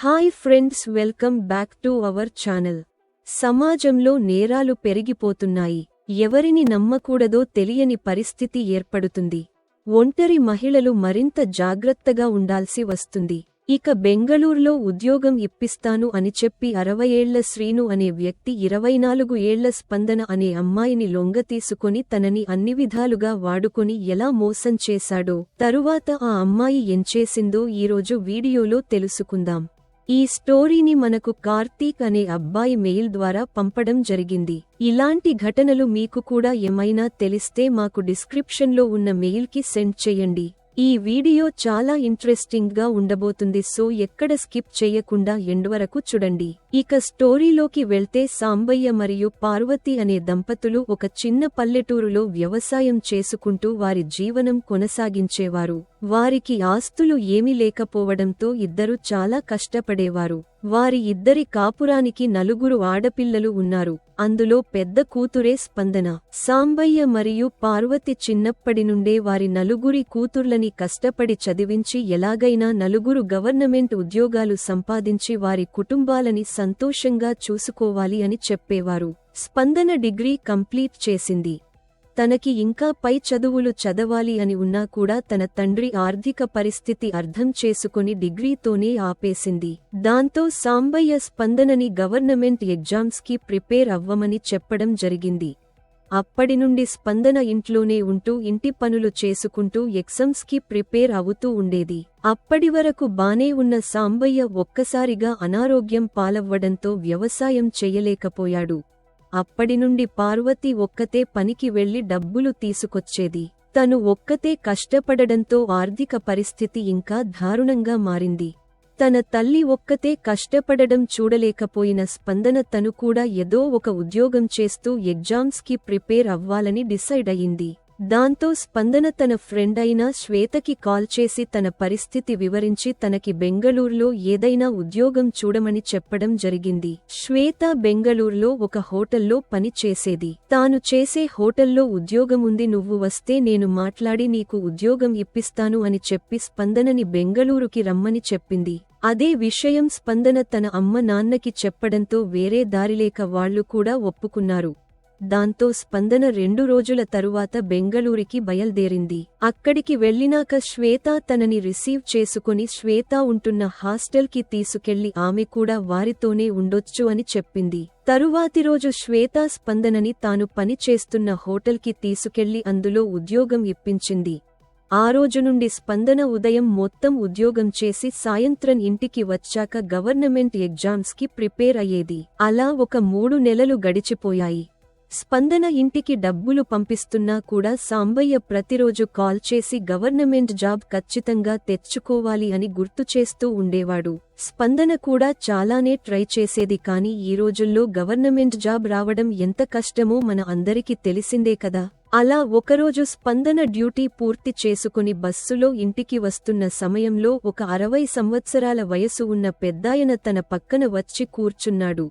Hi friends, welcome back to our channel. సమాజంలో నేరాలు పెరిగిపోతున్నాయి. ఎవరిని నమ్మకూడదో తెలియని పరిస్థితి ఏర్పడుతుంది. ఒంటరి మహిళలు మరింత జాగ్రత్తగా ఉండాల్సి వస్తుంది. ఇక బెంగళూరులో ఉద్యోగం ఇప్పిస్తాను అని చెప్పి 60 ఏళ్ల శ్రీను అనే వ్యక్తి 24 ఏళ్ల స్పందన అనే అమ్మాయిని లొంగతీసుకొని తనని అన్ని విధాలుగా వాడుకొని ఎలా మోసం చేశాడో, తరువాత ఆ అమ్మాయి ఎంచేసిందో ఈరోజు వీడియోలో తెలుసుకుందాం. ఈ స్టోరీని మనకు కార్తీక్ అనే అబ్బాయి మెయిల్ ద్వారా పంపడం జరిగింది. ఇలాంటి ఘటనలు మీకు కూడా ఏమైనా తెలిస్తే మాకు డిస్క్రిప్షన్లో ఉన్న మెయిల్కి సెండ్ చేయండి. ఈ వీడియో చాలా ఇంట్రెస్టింగ్ గా ఉండబోతుంది, సో ఎక్కడ స్కిప్ చేయకుండా ఎండ్ వరకు చూడండి. ఇక స్టోరీలోకి వెళ్తే సాంబయ్య మరియు పార్వతి అనే దంపతులు ఒక చిన్న పల్లెటూరులో వ్యవసాయం చేసుకుంటూ వారి జీవనం కొనసాగించేవారు. వారికి ఆస్తులు ఏమీ లేకపోవడంతో ఇద్దరు చాలా కష్టపడేవారు. వారి ఇద్దరి కాపురానికి 4 ఆడపిల్లలు ఉన్నారు. అందులో పెద్ద కూతురే స్పందన. సాంబయ్య మరియు పార్వతి చిన్నప్పటి నుండే వారి 4 కూతుర్లని కష్టపడి చదివించి ఎలాగైనా 4 గవర్నమెంట్ ఉద్యోగాలు సంపాదించి వారి కుటుంబాలని సంతోషంగా చూసుకోవాలి అని చెప్పేవారు. స్పందన డిగ్రీ కంప్లీట్ చేసింది. తనకి ఇంకా పై చదువులు చదవాలి అని ఉన్నా కూడా తన తండ్రి ఆర్థిక పరిస్థితి అర్థం చేసుకుని డిగ్రీతోనే ఆపేసింది. దాంతో సాంబయ్య స్పందనని గవర్నమెంట్ ఎగ్జామ్స్కి ప్రిపేర్ అవ్వమని చెప్పడం జరిగింది. అప్పటి నుండి స్పందన ఇంట్లోనే ఉంటూ ఇంటి పనులు చేసుకుంటూ ఎగ్జామ్స్కి ప్రిపేర్ అవుతూ ఉండేది. అప్పటి వరకు బానే ఉన్న సాంబయ్య ఒక్కసారిగా అనారోగ్యం పాలవ్వడంతో వ్యవసాయం చెయ్యలేకపోయాడు. అప్పటి నుండి పార్వతి ఒక్కతే పనికి వెళ్లి డబ్బులు తీసుకొచ్చేది. తను ఒక్కతే కష్టపడడంతో ఆర్థిక పరిస్థితి ఇంకా దారుణంగా మారింది. తన తల్లి ఒక్కతే కష్టపడడం చూడలేకపోయిన స్పందన తను కూడా ఏదో ఒక ఉద్యోగం చేస్తూ ఎగ్జామ్స్కి ప్రిపేర్ అవ్వాలని డిసైడ్ అయింది. దాంతో స్పందన తన ఫ్రెండ్ అయిన శ్వేతకి కాల్ చేసి తన పరిస్థితి వివరించి తనకి బెంగళూరులో ఏదైనా ఉద్యోగం చూడమని చెప్పడం జరిగింది. శ్వేత బెంగళూరులో ఒక హోటల్లో పని చేసేది. తాను చేసే హోటల్లో ఉద్యోగముంది, నువ్వు వస్తే నేను మాట్లాడి నీకు ఉద్యోగం ఇప్పిస్తాను అని చెప్పి స్పందనని బెంగళూరుకి రమ్మని చెప్పింది. అదే విషయం స్పందన తన అమ్మ నాన్నకి చెప్పడంతో వేరే దారిలేక వాళ్లు కూడా ఒప్పుకున్నారు. దాంతో స్పందన 2 రోజుల తరువాత బెంగళూరుకి బయల్దేరింది. అక్కడికి వెళ్లినాక శ్వేత తనని రిసీవ్ చేసుకుని శ్వేత ఉంటున్న హాస్టల్కి తీసుకెళ్లి ఆమె కూడా వారితోనే ఉండొచ్చు అని చెప్పింది. తరువాతి రోజు శ్వేత స్పందనని తాను పని చేస్తున్న హోటల్కి తీసుకెళ్లి అందులో ఉద్యోగం ఇప్పించింది. ఆ రోజు నుండి స్పందన ఉదయం మొత్తం ఉద్యోగం చేసి సాయంత్రం ఇంటికి వచ్చాక గవర్నమెంట్ ఎగ్జామ్స్కి ప్రిపేర్ అయ్యేది. అలా ఒక 3 నెలలు గడిచిపోయాయి. స్పందన ఇంటికి డబ్బులు పంపిస్తున్నా కూడా సాంబయ్య ప్రతిరోజు కాల్ చేసి గవర్నమెంట్ జాబ్ ఖచ్చితంగా తెచ్చుకోవాలి అని గుర్తు చేస్తూ ఉండేవాడు. స్పందన కూడా చాలానే ట్రై చేసేది, కానీ ఈ రోజుల్లో గవర్నమెంట్ జాబ్ రావడం ఎంత కష్టమో మన అందరికీ తెలిసిందే కదా. అలా ఒకరోజు స్పందన డ్యూటీ పూర్తి చేసుకుని బస్సులో ఇంటికి వస్తున్న సమయంలో ఒక 60 సంవత్సరాల వయసు ఉన్న పెద్దాయన తన పక్కన వచ్చి కూర్చున్నాడు.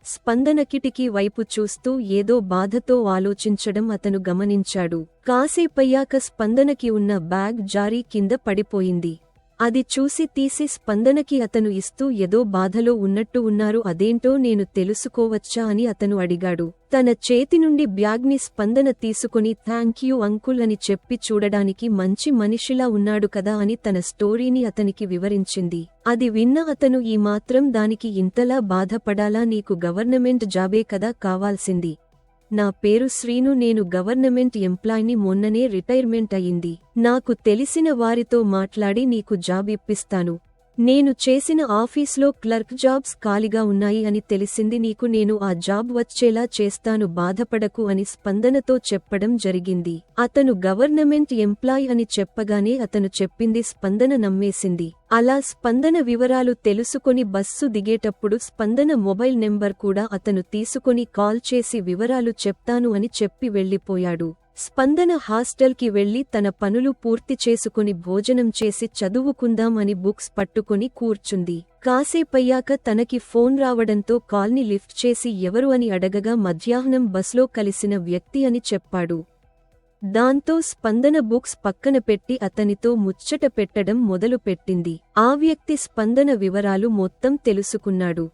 స్పందన కిటికీ వైపు చూస్తూ ఏదో బాధతో ఆలోచించడం అతను గమనించాడు. కాసేపయ్యాక స్పందనకి ఉన్న బ్యాగ్ జారి కింద పడిపోయింది. అది చూసి తీసి స్పందనకి అతను ఇస్తూ ఏదో బాధలో ఉన్నట్టు ఉన్నారు, అదేంటో నేను తెలుసుకోవచ్చా అని అతను అడిగాడు. తన చేతి నుండి బ్యాగ్ని స్పందన తీసుకుని థాంక్యూ అంకుల్ అని చెప్పి చూడడానికి మంచి మనిషిలా ఉన్నాడు కదా అని తన స్టోరీని అతనికి వివరించింది. అది విన్న అతను, ఈ మాత్రం దానికి ఇంతలా బాధపడాలా, నీకు గవర్నమెంట్ జాబే కదా కావాల్సింది. నా పేరు శ్రీను, నేను గవర్నమెంట్ ఎంప్లాయ్ని, మొన్ననే రిటైర్మెంట్ అయింది. నాకు తెలిసిన వారితో మాట్లాడి నీకు జాబ్ ఇప్పిస్తాను. నేను చేసిన ఆఫీస్లో క్లర్క్ జాబ్స్ ఖాళీగా ఉన్నాయి అని తెలిసింది, నీకు నేను ఆ జాబ్ వచ్చేలా చేస్తాను, బాధపడకు అని స్పందనతో చెప్పడం జరిగింది. అతను గవర్నమెంట్ ఎంప్లాయ్ అని చెప్పగానే అతను చెప్పింది స్పందన నమ్మేసింది. అలా స్పందన వివరాలు తెలుసుకొని బస్సు దిగేటప్పుడు స్పందన మొబైల్ నెంబర్ కూడా అతను తీసుకొని కాల్ చేసి వివరాలు చెప్తాను అని చెప్పి వెళ్లిపోయాడు. స్పందన హాస్టల్కి వెళ్లి తన పనులు పూర్తి చేసుకుని భోజనం చేసి చదువుకుందాం అని బుక్స్ పట్టుకుని కూర్చుంది. కాసేపయ్యాక తనకి ఫోన్ రావడంతో కాల్ని లిఫ్ట్ చేసి ఎవరు అని అడగగా మధ్యాహ్నం బస్లో కలిసిన వ్యక్తి అని చెప్పాడు. దాంతో స్పందన బుక్స్ పక్కన పెట్టి అతనితో ముచ్చట పెట్టడం మొదలుపెట్టింది. ఆ వ్యక్తి స్పందన వివరాలు మొత్తం తెలుసుకున్నాడు.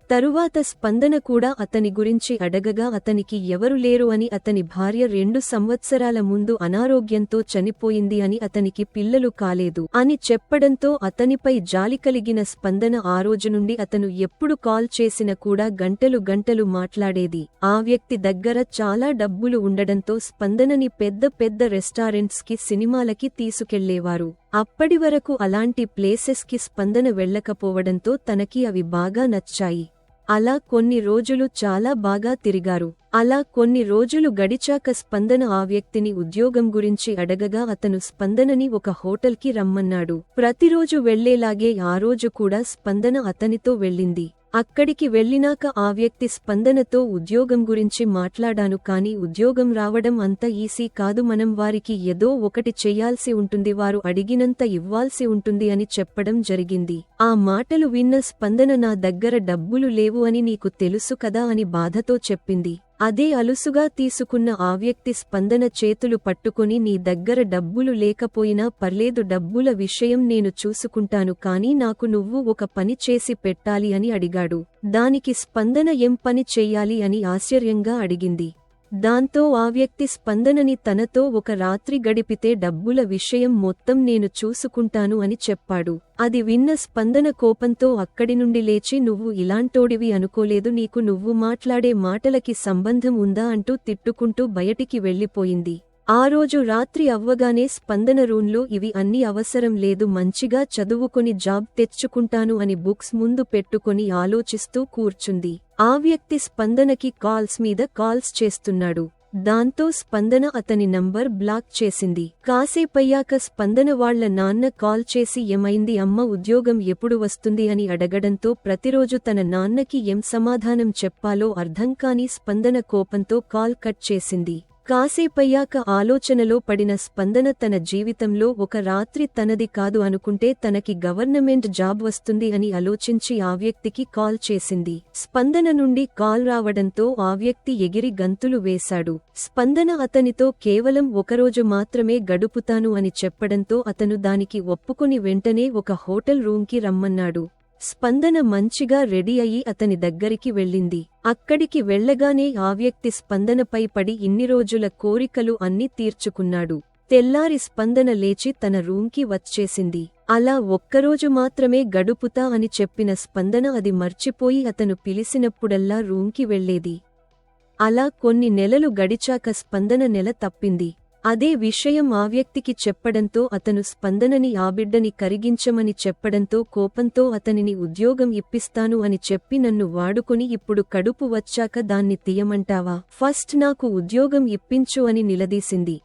తరువాత స్పందన కూడా అతని గురించి అడగగా అతనికి ఎవరు లేరు అని, అతని భార్య 2 సంవత్సరాల ముందు అనారోగ్యంతో చనిపోయింది అని, అతనికి పిల్లలు కాలేదు అని చెప్పడంతో అతనిపై జాలి కలిగిన స్పందన ఆ రోజు నుండి అతను ఎప్పుడు కాల్ చేసినా కూడా గంటలు గంటలు మాట్లాడేది. ఆ వ్యక్తి దగ్గర చాలా డబ్బులు ఉండడంతో స్పందనని పెద్ద పెద్ద రెస్టారెంట్స్ కి, సినిమాలకి తీసుకెళ్లేవారు. అప్పటివరకు అలాంటి ప్లేసెస్ కి స్పందన వెళ్లకపోవడంతో తనకి అవి బాగా నచ్చాయి. అలా కొన్ని రోజులు చాలా బాగా తిరిగారు. అలా కొన్ని రోజులు గడిచాక స్పందన ఆ వ్యక్తిని ఉద్యోగం గురించి అడగగా అతను స్పందనని ఒక హోటల్కి రమ్మన్నాడు. ప్రతిరోజు వెళ్లేలాగే ఆ రోజు కూడా స్పందన అతనితో వెళ్ళింది. అక్కడికి వెళ్ళినాక ఆ వ్యక్తి స్పందనతో ఉద్యోగం గురించి మాట్లాడాను, కానీ ఉద్యోగం రావడం అంత ఈజీ కాదు, మనం వారికి ఏదో ఒకటి చెయ్యాల్సి ఉంటుంది, వారు అడిగినంత ఇవ్వాల్సి ఉంటుంది అని చెప్పడం జరిగింది. ఆ మాటలు విన్న స్పందన నా దగ్గర డబ్బులు లేవు అని నీకు తెలుసు కదా అని బాధతో చెప్పింది. అదే అలుసుగా తీసుకున్న ఆ వ్యక్తి స్పందన చేతులు పట్టుకొని నీ దగ్గర డబ్బులు లేకపోయినా పర్లేదు, డబ్బుల విషయం నేను చూసుకుంటాను, కానీ నాకు నువ్వు ఒక పని చేసి పెట్టాలి అని అడిగాడు. దానికి స్పందన ఏం పని చెయ్యాలి అని ఆశ్చర్యంగా అడిగింది. దాంతో ఆ వ్యక్తి స్పందనని తనతో ఒక రాత్రి గడిపితే డబ్బుల విషయం మొత్తం నేను చూసుకుంటాను అని చెప్పాడు. అది విన్న స్పందన కోపంతో అక్కడి నుండి లేచి, నువ్వు ఇలాంటోడివి అనుకోలేదు, నీకు నువ్వు మాట్లాడే మాటలకి సంబంధం ఉందా అంటూ తిట్టుకుంటూ బయటికి వెళ్లిపోయింది. ఆ రోజు రాత్రి అవ్వగానే స్పందన రూంలో ఇవి అన్ని అవసరం లేదు, మంచిగా చదువుకొని జాబ్ తెచ్చుకుంటాను అని బుక్స్ ముందు పెట్టుకొని ఆలోచిస్తూ కూర్చుంది. ఆ వ్యక్తి స్పందనకి కాల్స్ మీద కాల్స్ చేస్తున్నాడు. దాంతో స్పందన అతని నంబర్ బ్లాక్ చేసింది. కాసేపయ్యాక స్పందన వాళ్ల నాన్న కాల్ చేసి ఏమైంది అమ్మ, ఉద్యోగం ఎప్పుడు వస్తుంది అని అడగడంతో ప్రతిరోజు తన నాన్నకి ఏం సమాధానం చెప్పాలో అర్థం కాని స్పందన కోపంతో కాల్ కట్ చేసింది. కాసేపయ్యాక ఆలోచనలో పడిన స్పందన తన జీవితంలో ఒక రాత్రి తనది కాదు అనుకుంటే తనకి గవర్నమెంట్ జాబ్ వస్తుంది అని ఆలోచించి ఆ వ్యక్తికి కాల్ చేసింది. స్పందన నుండి కాల్ రావడంతో ఆ వ్యక్తి ఎగిరి గంతులు వేశాడు. స్పందన అతనితో కేవలం ఒకరోజు మాత్రమే గడుపుతాను అని చెప్పడంతో అతను దానికి ఒప్పుకొని వెంటనే ఒక హోటల్ రూంకి రమ్మన్నాడు. స్పందన మంచిగా రెడీ అయి అతని దగ్గరికి వెళ్ళింది. అక్కడికి వెళ్లగానే ఆ వ్యక్తి స్పందనపై పడి ఇన్ని రోజుల కోరికలు అన్నీ తీర్చుకున్నాడు. తెల్లారి స్పందన లేచి తన రూంకి వచ్చేసింది. అలా ఒక్కరోజు మాత్రమే గడుపుతా అని చెప్పిన స్పందన అది మర్చిపోయి అతను పిలిచినప్పుడల్లా రూంకి వెళ్లేది. అలా కొన్ని నెలలు గడిచాక స్పందన నెల తప్పింది. అదే విషయం ఆ వ్యక్తికి చెప్పడంతో అతను స్పందనని ఆ బిడ్డని కరిగించమని చెప్పడంతో కోపంతో అతనిని ఉద్యోగం ఇప్పిస్తాను అని చెప్పి నన్ను వాడుకొని ఇప్పుడు కడుపు వచ్చాక దాన్ని తీయమంటావా, ఫస్ట్ నాకు ఉద్యోగం ఇప్పించు అని నిలదీసింది.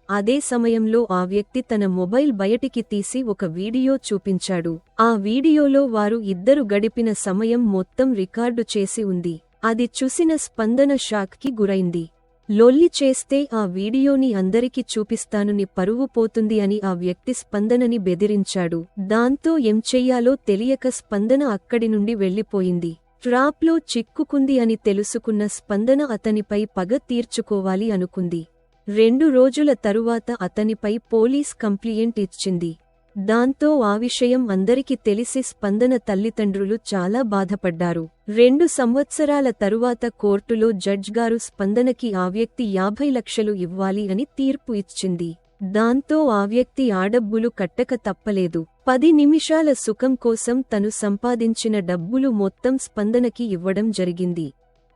అదే సమయంలో ఆ వ్యక్తి తన మొబైల్ బయటికి తీసి ఒక వీడియో చూపించాడు. ఆ వీడియోలో వారు ఇద్దరు గడిపిన సమయం మొత్తం రికార్డు చేసి ఉంది. అది చూసిన స్పందన షాక్కి గురైంది. లొల్లి చేస్తే ఆ వీడియోని అందరికి చూపిస్తాను, నీ పరువు పోతుంది అని ఆ వ్యక్తి స్పందనని బెదిరించాడు. దాంతో ఏం చెయ్యాలో తెలియక స్పందన అక్కడి నుండి వెళ్లిపోయింది. ట్రాప్లో చిక్కుకుంది అని తెలుసుకున్న స్పందన అతనిపై పగ తీర్చుకోవాలి అనుకుంది. 2 రోజుల తరువాత అతనిపై పోలీస్ కంప్లైంట్ ఇచ్చింది. దాంతో ఆ విషయం అందరికి తెలిసి స్పందన తల్లిదండ్రులు చాలా బాధపడ్డారు. 2 సంవత్సరాల తరువాత కోర్టులో జడ్జ్ గారు స్పందనకి ఆ వ్యక్తి 50 లక్షలు ఇవ్వాలి అని తీర్పు ఇచ్చింది. దాంతో ఆ వ్యక్తి ఆ డబ్బులు కట్టక తప్పలేదు. 10 నిమిషాల సుఖం కోసం తను సంపాదించిన డబ్బులు మొత్తం స్పందనకి ఇవ్వడం జరిగింది.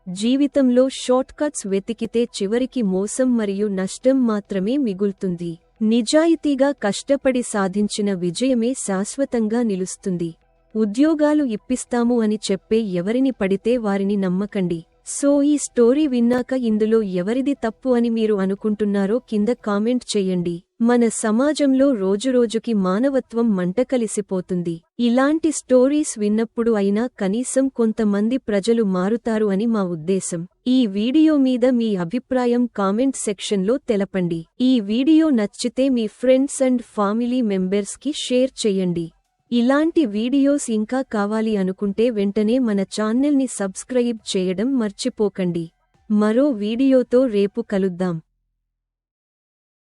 జీవితంలో షార్ట్ కట్స్ వెతికితే చివరికి మోసం మరియు నష్టం మాత్రమే మిగులుతుంది. నిజాయితీగా కష్టపడి సాధించిన విజయమే శాశ్వతంగా నిలుస్తుంది. ఉద్యోగాలు ఇప్పిస్తాము అని చెప్పే ఎవరిని పడితే వారిని నమ్మకండి. సో ఈ స్టోరీ విన్నాక ఇందులో ఎవరిది తప్పు అని మీరు అనుకుంటున్నారో కింద కామెంట్ చెయ్యండి. మన సమాజంలో రోజురోజుకి మానవత్వం మంటకలిసిపోతుంది. ఇలాంటి స్టోరీస్ విన్నప్పుడు అయినా కనీసం కొంతమంది ప్రజలు మారుతారు అని మా ఉద్దేశం. ఈ వీడియో మీద మీ అభిప్రాయం కామెంట్ సెక్షన్లో తెలపండి. ఈ వీడియో నచ్చితే మీ ఫ్రెండ్స్ అండ్ ఫ్యామిలీ మెంబర్స్కి షేర్ చెయ్యండి. ఇలాంటి వీడియోస్ ఇంకా కావాలి అనుకుంటే వెంటనే మన ఛానల్ని సబ్స్క్రైబ్ చేయడం మర్చిపోకండి. మరో వీడియోతో రేపు కలుద్దాం.